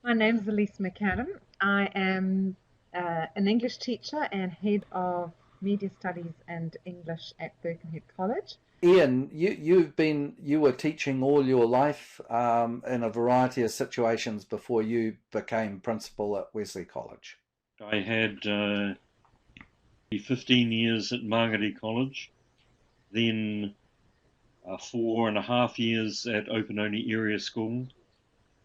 My name's Elise Macadam. I am an English teacher and head of media studies and English at Birkenhead College. Ian, you were teaching all your life in a variety of situations before you became principal at Wesley College. I had 15 years at Margaret College, then 4.5 years at Opanoni Area School,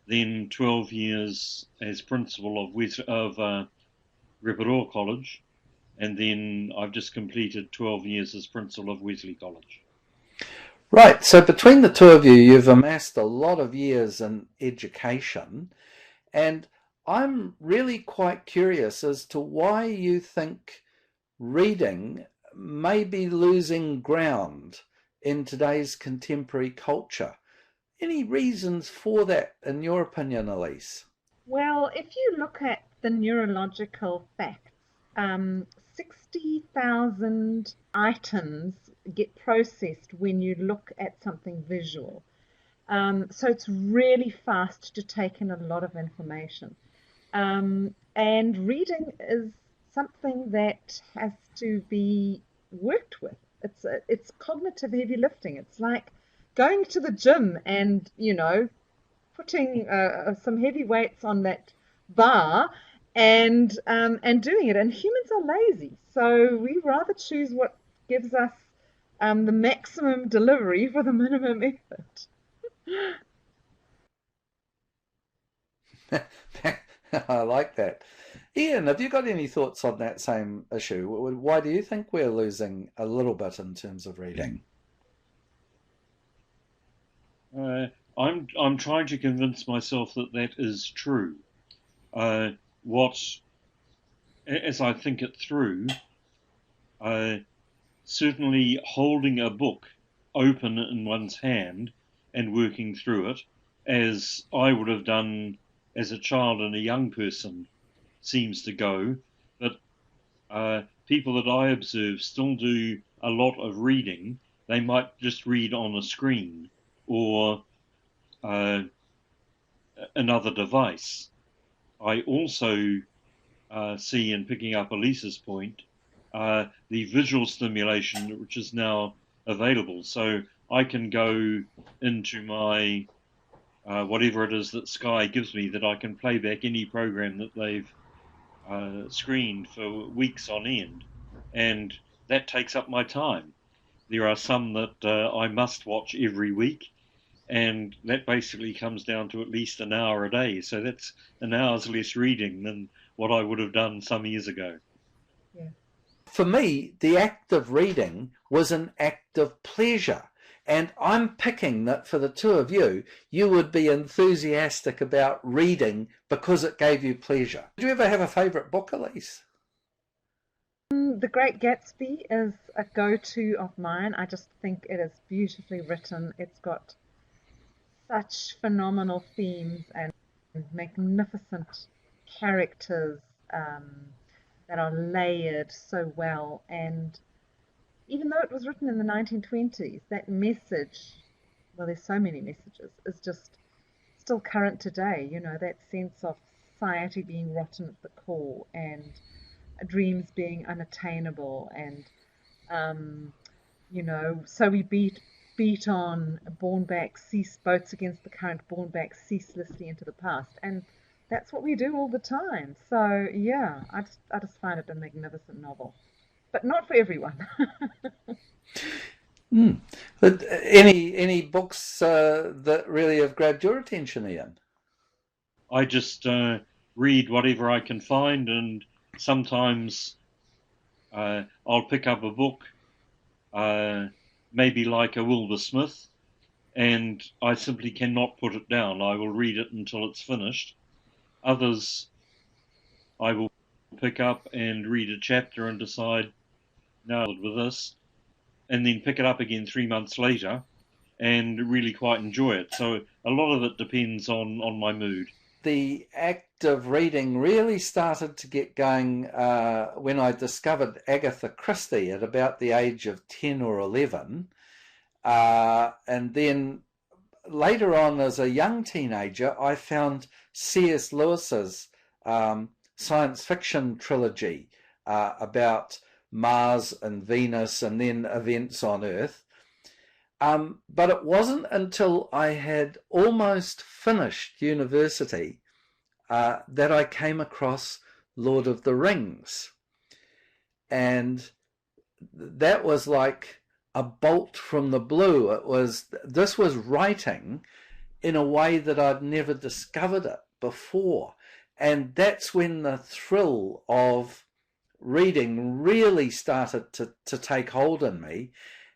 then 12 years as principal of Reporoa College, and then I've just completed 12 years as principal of Wesley College. Right, so between the two of you, you've amassed a lot of years in education, and I'm really quite curious as to why you think reading may be losing ground in today's contemporary culture. Any reasons for that, in your opinion, Elise? Well, if you look at the neurological facts, 60,000 items get processed when you look at something visual. So it's really fast to take in a lot of information. And reading is something that has to be worked with. It's cognitive heavy lifting. It's like going to the gym and, putting some heavy weights on that bar and doing it. And humans are lazy, so we rather choose what gives us the maximum delivery for the minimum effort. I like that. Ian, have you got any thoughts on that same issue? Why do you think we're losing a little bit in terms of reading? I'm trying to convince myself that is true. As I think it through, certainly holding a book open in one's hand and working through it, as I would have done as a child and a young person, seems to go. But people that I observe still do a lot of reading. They might just read on a screen or another device. I also see, in picking up Elise's point, the visual stimulation which is now available. So I can go into my whatever it is that Sky gives me, that I can play back any program that they've screened for weeks on end, and that takes up my time. There are some that I must watch every week, and that basically comes down to at least an hour a day. So that's an hour's less reading than what I would have done some years ago. Yeah. For me, the act of reading was an act of pleasure. And I'm picking that for the two of you, you would be enthusiastic about reading because it gave you pleasure. Did you ever have a favourite book, Elise? The Great Gatsby is a go-to of mine. I just think it is beautifully written. It's got such phenomenal themes and magnificent characters that are layered so well. And even though it was written in the 1920s, that message, well, there's so many messages, is just still current today. That sense of society being rotten at the core and dreams being unattainable, and so we beat on, borne back, boats against the current, borne back ceaselessly into the past, and that's what we do all the time. So yeah, I just find it a magnificent novel, but not for everyone. But any books that really have grabbed your attention, Ian? I just read whatever I can find, and sometimes I'll pick up a book, maybe like a Wilbur Smith, and I simply cannot put it down. I will read it until it's finished. Others I will pick up and read a chapter and decide, no, with this, and then pick it up again 3 months later and really quite enjoy it. So a lot of it depends on my mood. The act of reading really started to get going when I discovered Agatha Christie at about the age of 10 or 11. And then later on, as a young teenager, I found C.S Lewis's science fiction trilogy about Mars and Venus and then events on Earth. But it wasn't until I had almost finished university that I came across Lord of the Rings. And that was like a bolt from the blue. This was writing in a way that I'd never discovered it before. And that's when the thrill of reading really started to take hold in me.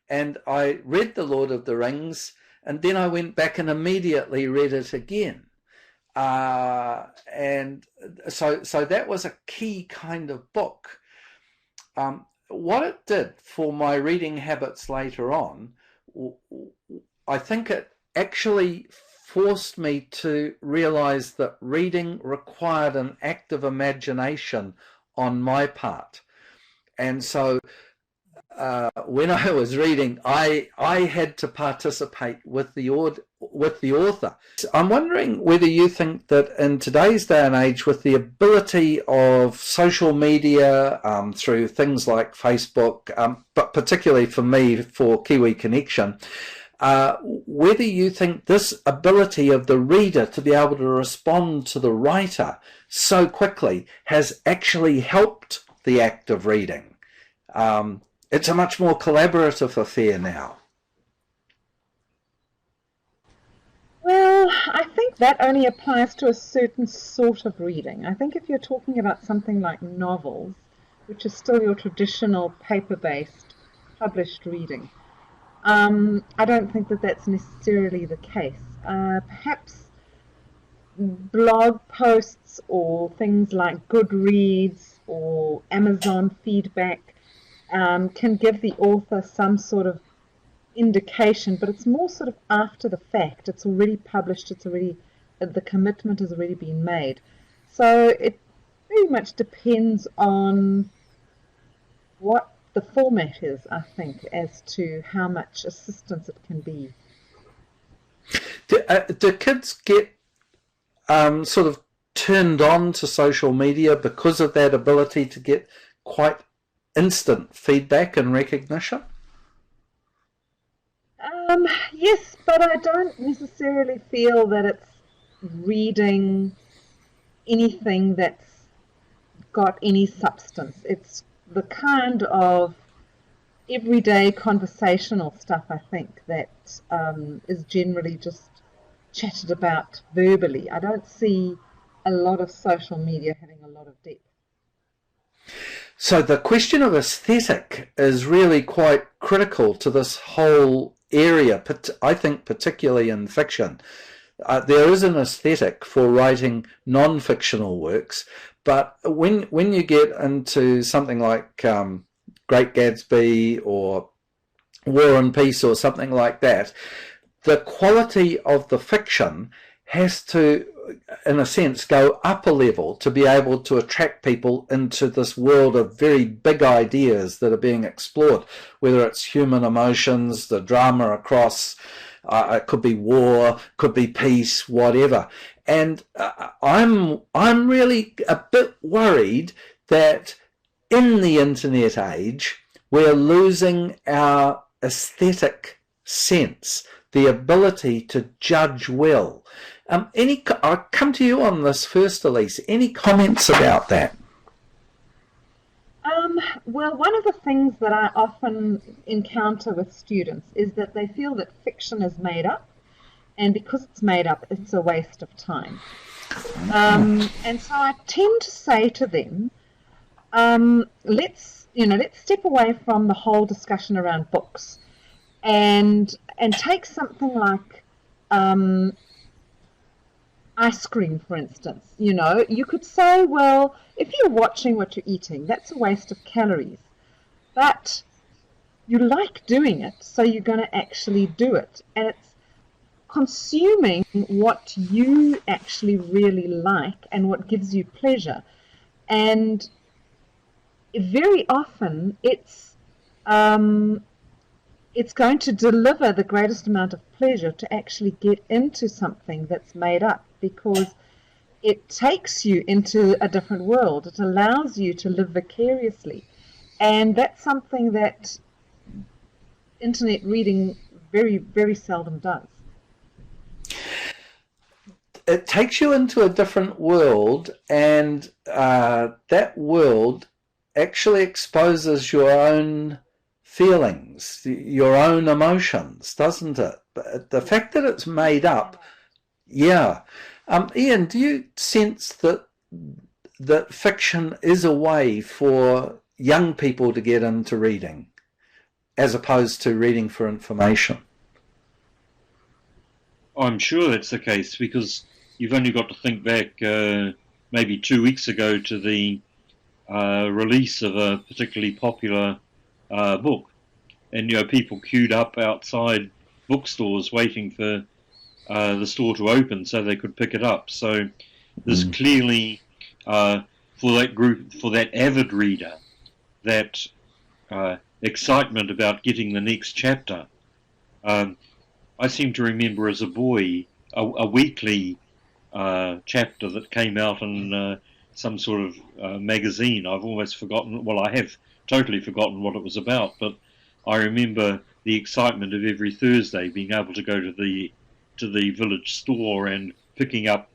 And I read The Lord of the Rings, and then I went back and immediately read it again. And so that was a key kind of book. What it did for my reading habits later on, I think it actually forced me to realize that reading required an active imagination on my part. And so when I was reading, I had to participate with the author. I'm wondering whether you think that in today's day and age, with the ability of social media through things like Facebook, but particularly for me, for Kiwi Connection, whether you think this ability of the reader to be able to respond to the writer so quickly has actually helped the act of reading. It's a much more collaborative affair now. Well, I think that only applies to a certain sort of reading. I think if you're talking about something like novels, which is still your traditional paper-based published reading, I don't think that that's necessarily the case. Perhaps blog posts or things like Goodreads or Amazon feedback can give the author some sort of indication, but it's more sort of after the fact. It's already published, the commitment has already been made. So it very much depends on what the format is, I think, as to how much assistance it can be. Do kids get sort of turned on to social media because of that ability to get quite instant feedback and recognition? Yes, but I don't necessarily feel that it's reading anything that's got any substance. It's the kind of everyday conversational stuff, I think, that is generally just chatted about verbally. I don't see a lot of social media having a lot of depth. So the question of aesthetic is really quite critical to this whole area, I think particularly in fiction. There is an aesthetic for writing non-fictional works, but when you get into something like Great Gatsby or War and Peace or something like that, the quality of the fiction has to, in a sense, go up a level to be able to attract people into this world of very big ideas that are being explored, whether it's human emotions, the drama across, it could be war, could be peace, whatever. And I'm really a bit worried that in the internet age, we're losing our aesthetic sense, the ability to judge well. I'll come to you on this first, Elise. Any comments about that? Well, one of the things that I often encounter with students is that they feel that fiction is made up, and because it's made up, it's a waste of time. And so I tend to say to them, let's step away from the whole discussion around books and take something like ice cream, for instance. You could say, well, if you're watching what you're eating, that's a waste of calories. But you like doing it, so you're going to actually do it. And it's consuming what you actually really like and what gives you pleasure. And very often it's going to deliver the greatest amount of pleasure to actually get into something that's made up, because it takes you into a different world. It allows you to live vicariously. And that's something that internet reading very, very seldom does. It takes you into a different world, and that world actually exposes your own feelings, your own emotions, doesn't it? But the fact that it's made up, yeah. Ian, do you sense that fiction is a way for young people to get into reading, as opposed to reading for information? I'm sure that's the case, because you've only got to think back maybe 2 weeks ago to the release of a particularly popular book, and people queued up outside bookstores waiting for the store to open so they could pick it up. So there's clearly for that group, for that avid reader, that excitement about getting the next chapter. I seem to remember as a boy a weekly chapter that came out in some sort of magazine. I've almost forgotten, well, I have totally forgotten what it was about, but I remember the excitement of every Thursday being able to go to the village store and picking up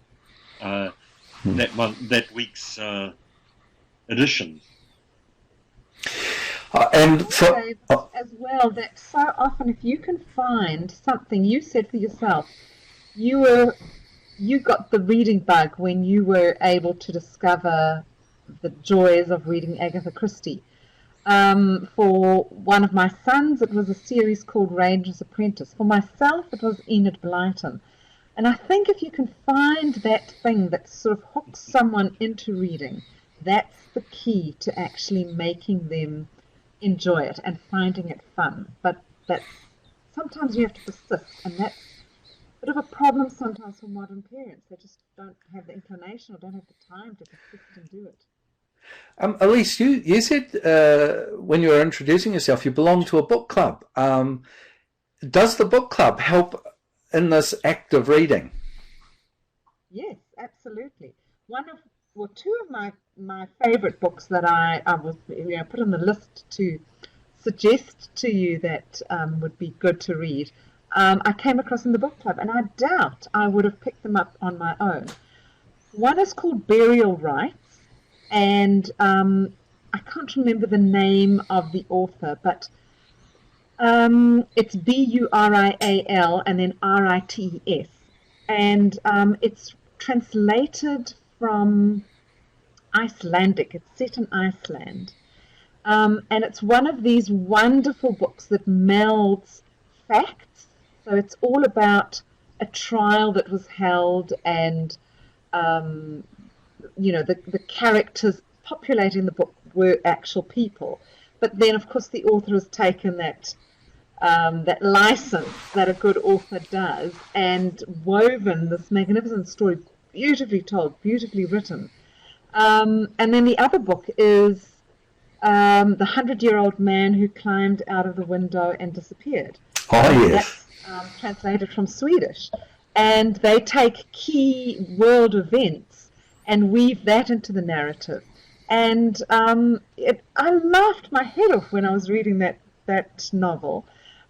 that week's edition. And as well, that so often, if you can find something, you said for yourself, you got the reading bug when you were able to discover the joys of reading Agatha Christie. For one of my sons, it was a series called Ranger's Apprentice. For myself, it was Enid Blyton. And I think if you can find that thing that sort of hooks someone into reading, that's the key to actually making them enjoy it and finding it fun. But that's sometimes you have to persist, and that's a bit of a problem sometimes for modern parents. They just don't have the inclination or don't have the time to persist and do it. Elise, you said when you were introducing yourself, you belong to a book club. Does the book club help in this act of reading? Yes, absolutely. Two of my favourite books that I was put on the list to suggest to you that would be good to read, I came across in the book club, and I doubt I would have picked them up on my own. One is called Burial Rites, and I can't remember the name of the author, but it's Burial and then Rits, and it's translated from Icelandic. It's set in Iceland, and it's one of these wonderful books that melds facts. So it's all about a trial that was held, and the characters populating the book were actual people. But then, of course, the author has taken that license that a good author does and woven this magnificent story, beautifully told, beautifully written. And then the other book is The 100-Year-Old Man Who Climbed Out of the Window and Disappeared. Oh, yes. That's translated from Swedish. And they take key world events and weave that into the narrative. And I laughed my head off when I was reading that novel.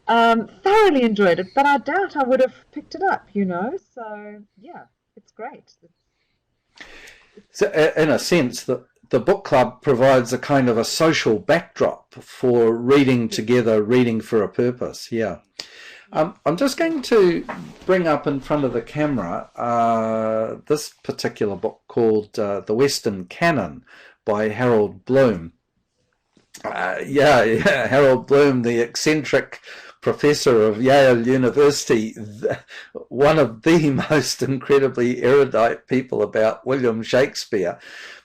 Thoroughly enjoyed it, but I doubt I would have picked it up, So, yeah, it's great. So, in a sense, the book club provides a kind of a social backdrop for reading together, reading for a purpose, yeah. I'm just going to bring up in front of the camera this particular book called The Western Canon by Harold Bloom. Harold Bloom, the eccentric professor of Yale University, one of the most incredibly erudite people about William Shakespeare.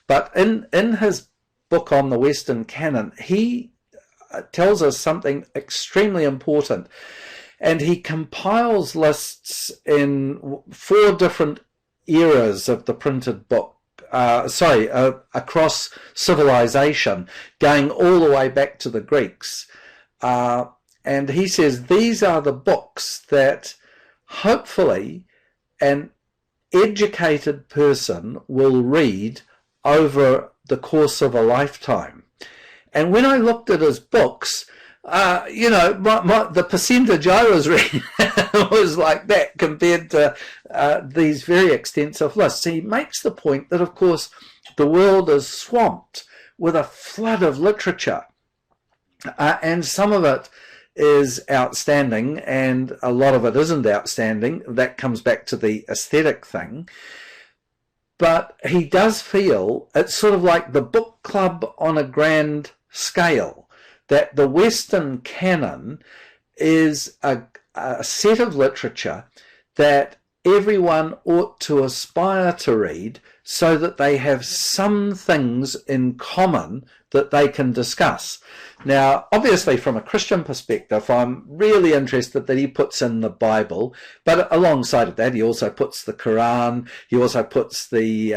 But in his book on the Western Canon, he tells us something extremely important. And he compiles lists in 4 different eras of the printed book. Across civilization, going all the way back to the Greeks. And he says these are the books that hopefully, and educated person will read over the course of a lifetime. And when I looked at his books, the percentage I was reading was like that compared to these very extensive lists. He makes the point that, of course, the world is swamped with a flood of literature, and some of it is outstanding and a lot of it isn't outstanding. That comes back to the aesthetic thing. But he does feel it's sort of like the book club on a grand scale, that the Western canon is a set of literature that everyone ought to aspire to read so that they have some things in common that they can discuss. Now, obviously, from a Christian perspective, I'm really interested that he puts in the Bible, but alongside of that, he also puts the Quran, he also puts the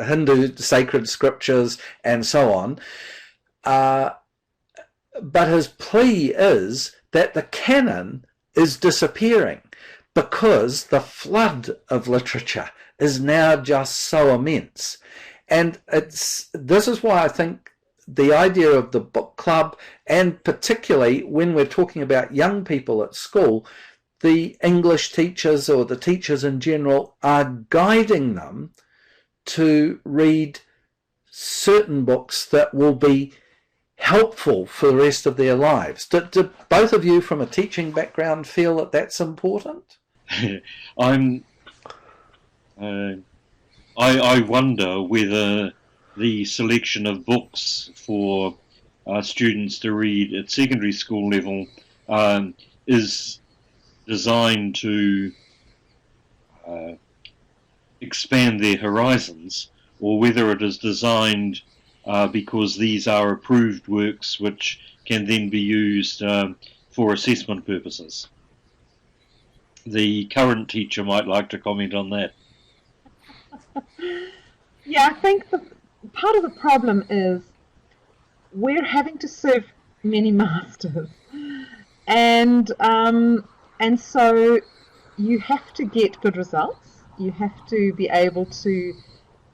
Hindu sacred scriptures, and so on. But his plea is that the canon is disappearing because the flood of literature is now just so immense. And this is why I think the idea of the book club, and particularly when we're talking about young people at school, the English teachers or the teachers in general are guiding them to read certain books that will be helpful for the rest of their lives. Do both of you from a teaching background feel that that's important? I wonder whether the selection of books for students to read at secondary school level is designed to expand their horizons, or whether it is designed because these are approved works which can then be used for assessment purposes. The current teacher might like to comment on that. Yeah, I think part of the problem is we're having to serve many masters, and so you have to get good results. You have to be able to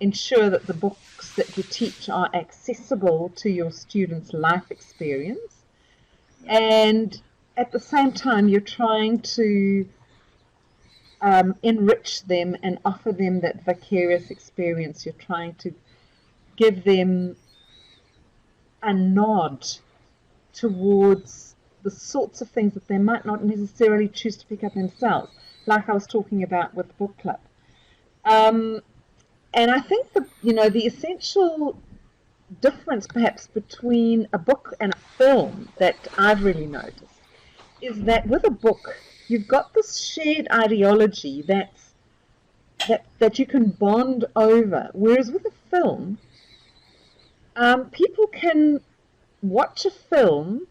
ensure that the books that you teach are accessible to your students' life experience, and at the same time you're trying to enrich them and offer them that vicarious experience. You're trying to give them a nod towards the sorts of things that they might not necessarily choose to pick up themselves, like I was talking about with book club. And I think the essential difference perhaps between a book and a film that I've really noticed is that with a book you've got this shared ideology that you can bond over, whereas with a film, people can watch a film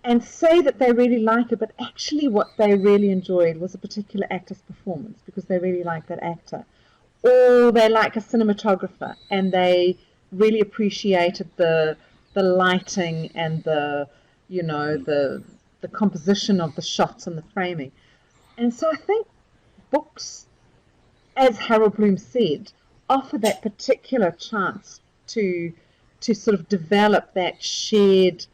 and say that they really like it, but actually what they really enjoyed was a particular actor's performance because they really like that actor. Or they like a cinematographer and they really appreciated the lighting and the composition of the shots and the framing. And so I think books, as Harold Bloom said, offer that particular chance to sort of develop that shared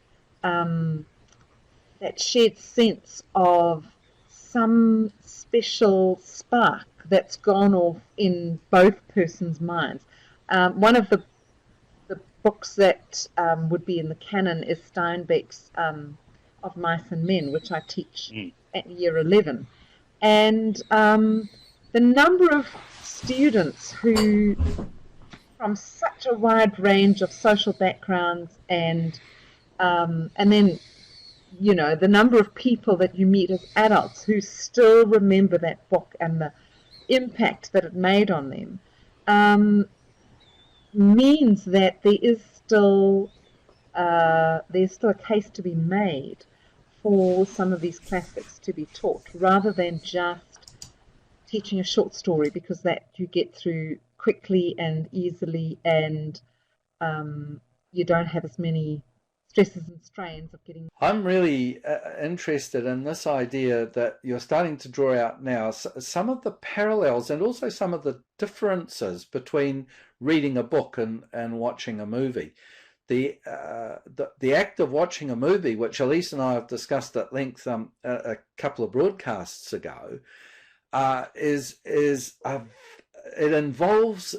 sense of some special spark that's gone off in both persons' minds. One of the books that would be in the canon is Steinbeck's Of Mice and Men, which I teach at year 11. And the number of students who, from such a wide range of social backgrounds, and then the number of people that you meet as adults who still remember that book and the impact that it made on them, means that there's still a case to be made for some of these classics to be taught, rather than just teaching a short story, because that you get through quickly and easily, and you don't have as many stresses and strains of getting. I'm really interested in this idea that you're starting to draw out now, some of the parallels and also some of the differences between reading a book and watching a movie. The act of watching a movie, which Elise and I have discussed at length a couple of broadcasts ago, it involves,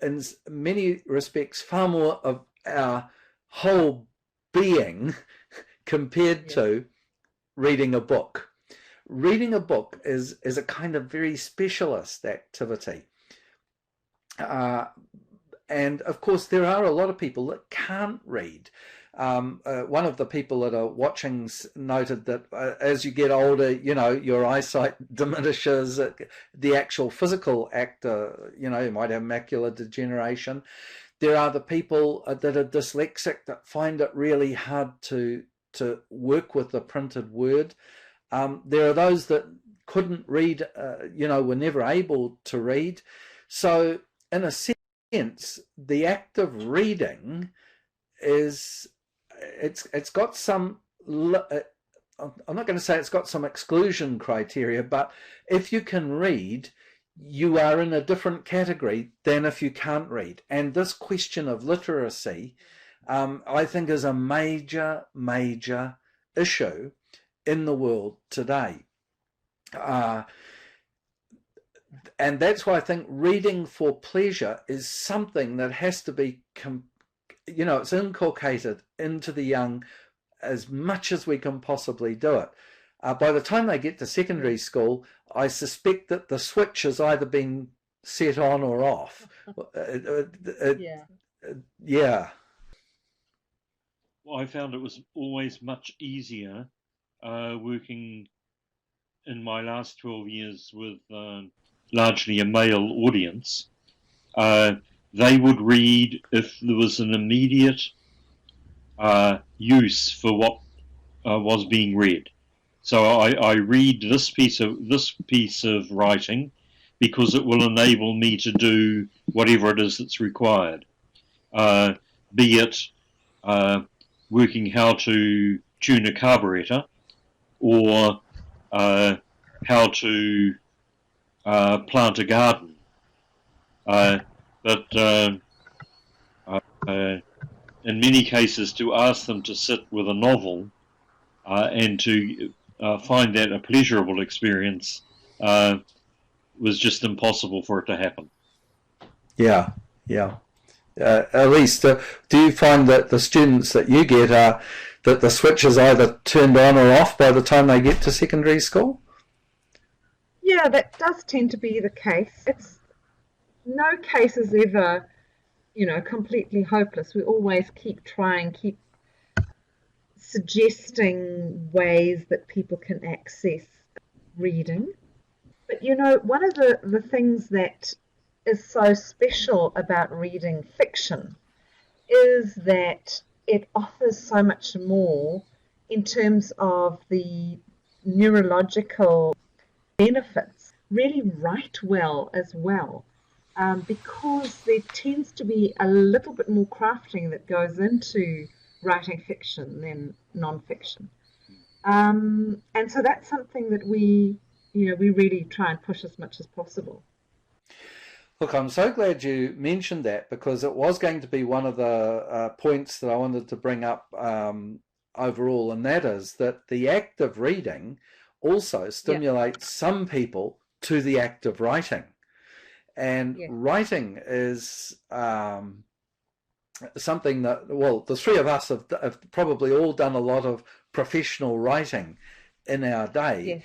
in many respects, far more of our whole being compared to reading a book. Reading a book is a kind of very specialist activity. And of course, there are a lot of people that can't read. One of the people that are watching noted that as you get older, your eyesight diminishes. The actual physical act, you might have macular degeneration. There are the people that are dyslexic that find it really hard to work with the printed word. There are those that couldn't read, were never able to read. So in a sense, the act of reading it's got some, I'm not going to say it's got some exclusion criteria, but if you can read, you are in a different category than if you can't read. And this question of literacy, I think, is a major, major issue in the world today. And that's why I think reading for pleasure is something that has to be, it's inculcated into the young as much as we can possibly do it. By the time they get to secondary school, I suspect that the switch has either been set on or off. Yeah. Well, I found it was always much easier working in my last 12 years with largely a male audience. They would read if there was an immediate use for what was being read. So I read this piece of writing because it will enable me to do whatever it is that's required, be it working how to tune a carburetor or how to plant a garden. But in many cases, to ask them to sit with a novel and to find that a pleasurable experience was just impossible for it to happen. Yeah. Elise, do you find that the students that you get that the switch is either turned on or off by the time they get to secondary school? Yeah, that does tend to be the case. No case is ever, completely hopeless. We always keep trying, keep suggesting ways that people can access reading. But one of the things that is so special about reading fiction is that it offers so much more in terms of the neurological benefits. Really write well as well, because there tends to be a little bit more crafting that goes into writing fiction than non-fiction. And so that's something that we really try and push as much as possible. Look, I'm so glad you mentioned that, because it was going to be one of the points that I wanted to bring up overall, and that is that the act of reading also stimulates some people to the act of writing. And writing is something that, the three of us have probably all done a lot of professional writing in our day.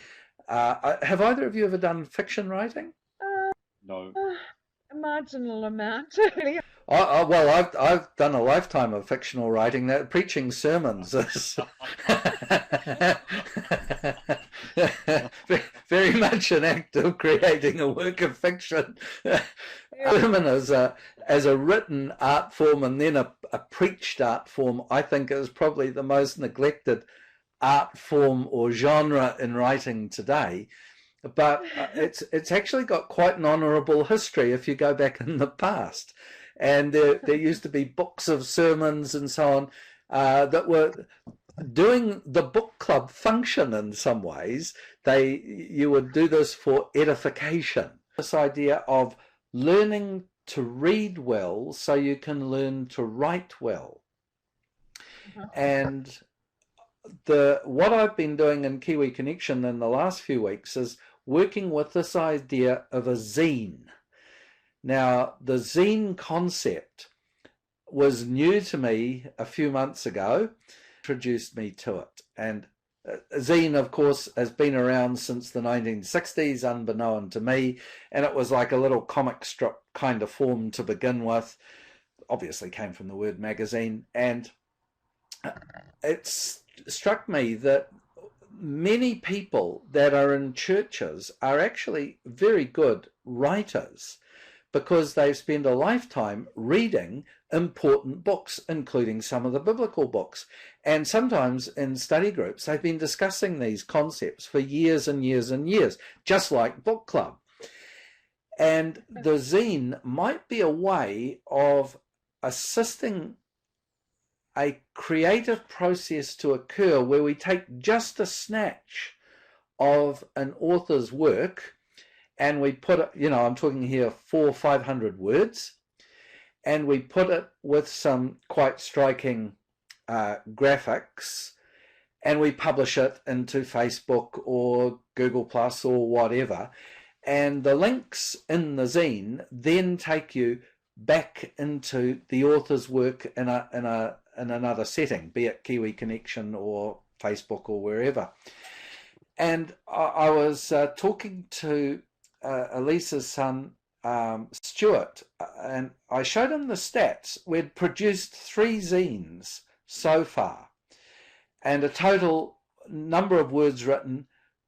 Have either of you ever done fiction writing? No. A marginal amount. I've done a lifetime of fictional writing. That preaching sermons is very much an act of creating a work of fiction. Sermon as a written art form and then a preached art form, I think, is probably the most neglected art form or genre in writing today. But it's actually got quite an honourable history if you go back in the past. And there used to be books of sermons and so on. that were doing the book club function in some ways. You would do this for edification. This idea of learning to read well so you can learn to write well. And what I've been doing in Kiwi Connection in the last few weeks is working with this idea of a zine. Now, the zine concept was new to me a few months ago, introduced me to it. And zine, of course, has been around since the 1960s, unbeknown to me, and it was like a little comic strip kind of form to begin with. Obviously came from the word magazine, and it struck me that many people that are in churches are actually very good writers because they've spent a lifetime reading important books, including some of the biblical books. And sometimes in study groups, they've been discussing these concepts for years and years and years, just like book club. And the zine might be a way of assisting a creative process to occur where we take just a snatch of an author's work and we put it, you know, I'm talking here 400 or 500 words, and we put it with some quite striking graphics, and we publish it into Facebook or Google Plus or whatever, and the links in the zine then take you back into the author's work in another setting, be it Kiwi Connection or Facebook or wherever. And I was talking to Elise's son, Stuart, and I showed him the stats. We'd produced 3 zines so far, and a total number of words written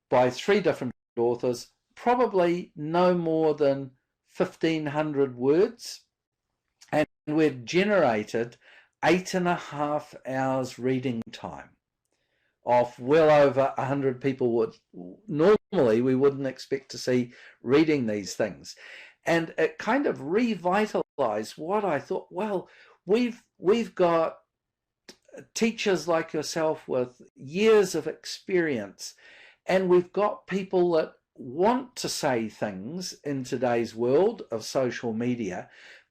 by 3 different authors, probably no more than 1,500 words, and we'd generated 8.5 hours reading time of well over 100 people would normally we wouldn't expect to see reading these things. And it kind of revitalized what I thought, well, we've got teachers like yourself with years of experience, and we've got people that want to say things in today's world of social media,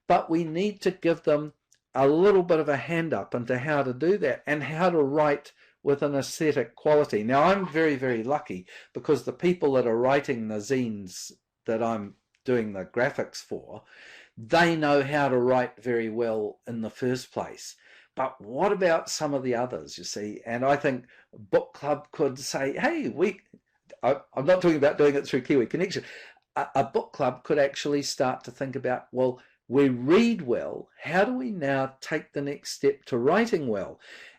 but we need to give them a little bit of a hand up into how to do that and how to write with an aesthetic quality. Now, I'm very, very lucky because the people that are writing the zines that I'm doing the graphics for, they know how to write very well in the first place. But what about some of the others, you see? And I think book club could say, hey, I'm not talking about doing it through Kiwi Connection. A book club could actually start to think about, well, we read well, how do we now take the next step to writing well?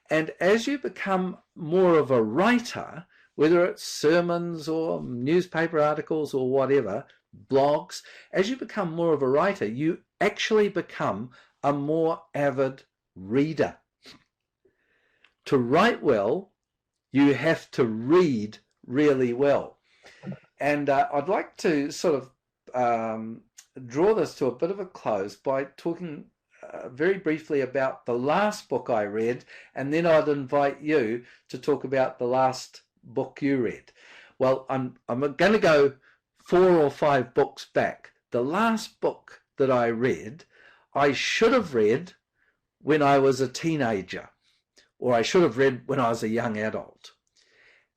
And as you become more of a writer, whether it's sermons or newspaper articles or whatever, blogs, as you become more of a writer, you actually become a more avid reader. To write well, you have to read really well. And I'd like to sort of draw this to a bit of a close by talking very briefly about the last book I read, and then I'd invite you to talk about the last book you read. Well, I'm going to go 4 or 5 books back. The last book that I read, I should have read when I was a teenager, or I should have read when I was a young adult.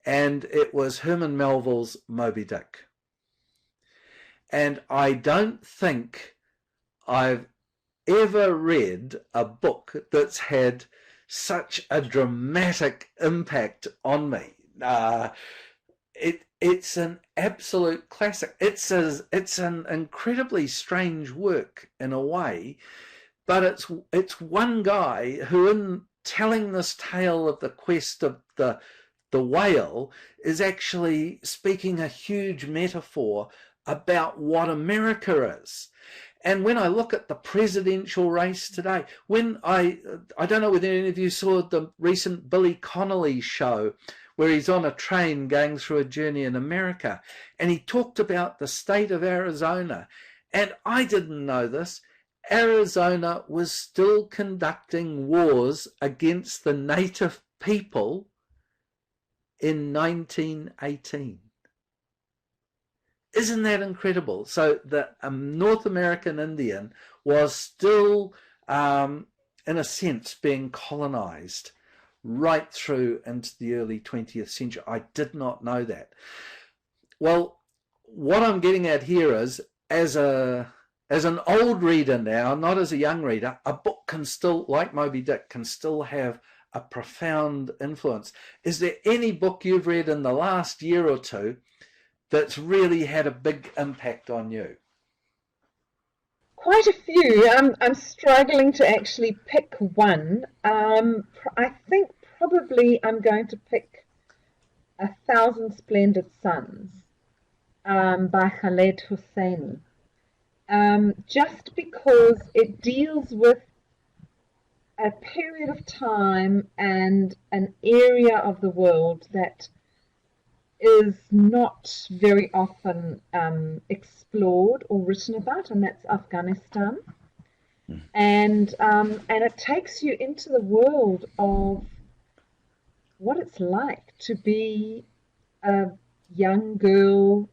And it was Herman Melville's Moby Dick. And I don't think I've ever read a book that's had such a dramatic impact on me. It's an absolute classic. It's an incredibly strange work in a way, but it's one guy who, in telling this tale of the quest of the whale, is actually speaking a huge metaphor about what America is. And when I look at the presidential race today, when I don't know whether any of you saw the recent Billy Connolly show where he's on a train going through a journey in America, and he talked about the state of Arizona. And I didn't know this. Arizona was still conducting wars against the native people in 1918. Isn't that incredible? So the North American Indian was still, in a sense, being colonized right through into the early 20th century. I did not know that. Well, what I'm getting at here is, as an old reader now, not as a young reader, a book can still, like Moby Dick, can still have a profound influence. Is there any book you've read in the last year or two that's really had a big impact on you? Quite a few. I'm struggling to actually pick one. I think probably I'm going to pick A Thousand Splendid Suns by Khaled Hosseini. Just because it deals with a period of time and an area of the world that is not very often explored or written about, and that's Afghanistan. And it takes you into the world of what it's like to be a young girl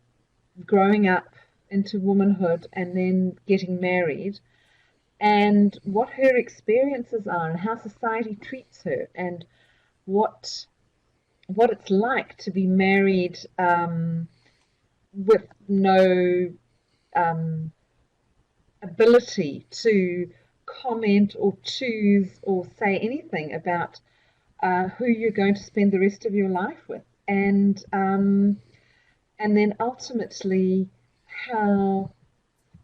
growing up into womanhood and then getting married, and what her experiences are and how society treats her, and what it's like to be married with no ability to comment or choose or say anything about who you're going to spend the rest of your life with, and then ultimately how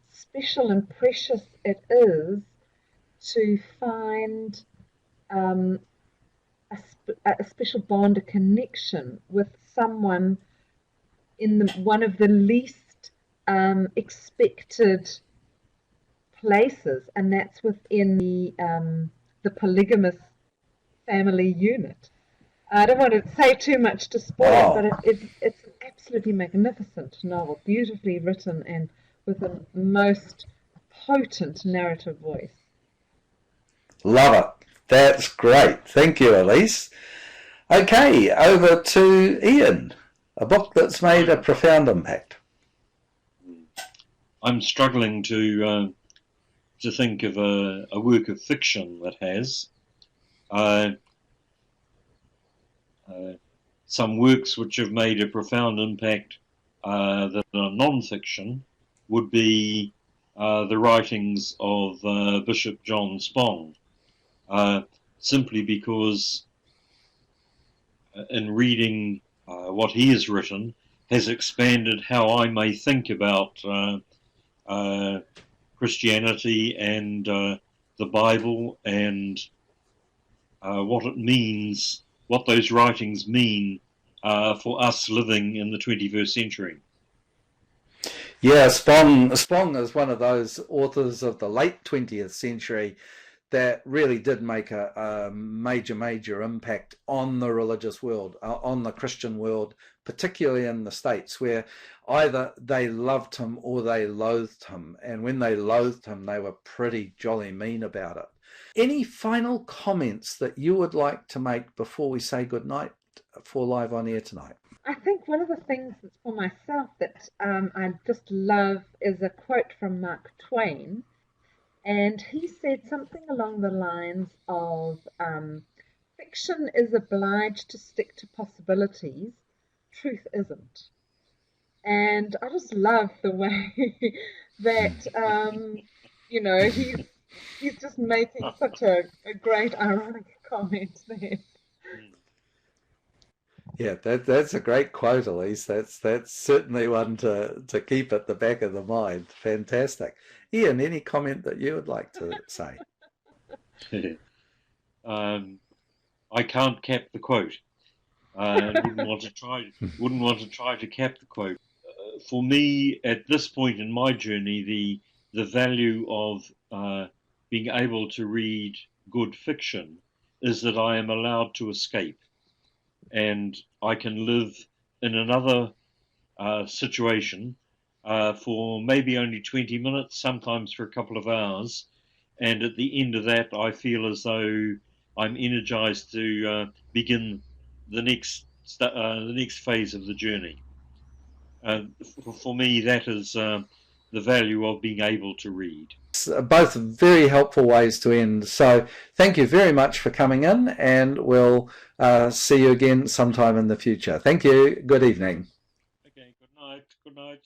special and precious it is to find a special bond, a connection with someone in one of the least expected places, and that's within the polygamous family unit. I don't want to say too much to spoil it, but it's an absolutely magnificent novel, beautifully written and with a most potent narrative voice. Love it. That's great. Thank you, Elise. Okay, over to Ian, a book that's made a profound impact. I'm struggling to think of a work of fiction that has. Some works which have made a profound impact that are non-fiction would be the writings of Bishop John Spong, simply because in reading what he has written has expanded how I may think about Christianity and the Bible, and what it means, what those writings mean for us living in the 21st century. Yeah, Spong is one of those authors of the late 20th century that really did make a major impact on the religious world, on the Christian world, particularly in the States, where either they loved him or they loathed him. And when they loathed him, they were pretty jolly mean about it. Any final comments that you would like to make before we say goodnight for Live on Air tonight? I think one of the things that's for myself that I just love is a quote from Mark Twain. And he said something along the lines of, fiction is obliged to stick to possibilities, truth isn't. And I just love the way that, he's just making such a great ironic comment there. Yeah, that's a great quote, Elise. That's certainly one to keep at the back of the mind. Fantastic. Ian, any comment that you would like to say? I can't cap the quote. Wouldn't want to try to cap the quote. For me, at this point in my journey, the value of being able to read good fiction is that I am allowed to escape, and I can live in another situation for maybe only 20 minutes, sometimes for a couple of hours, and at the end of that, I feel as though I'm energized to begin the next phase of the journey. For me, that is the value of being able to read. Both very helpful ways to end. So thank you very much for coming in, and we'll see you again sometime in the future. Thank you. Good evening. Okay, good night. Good night.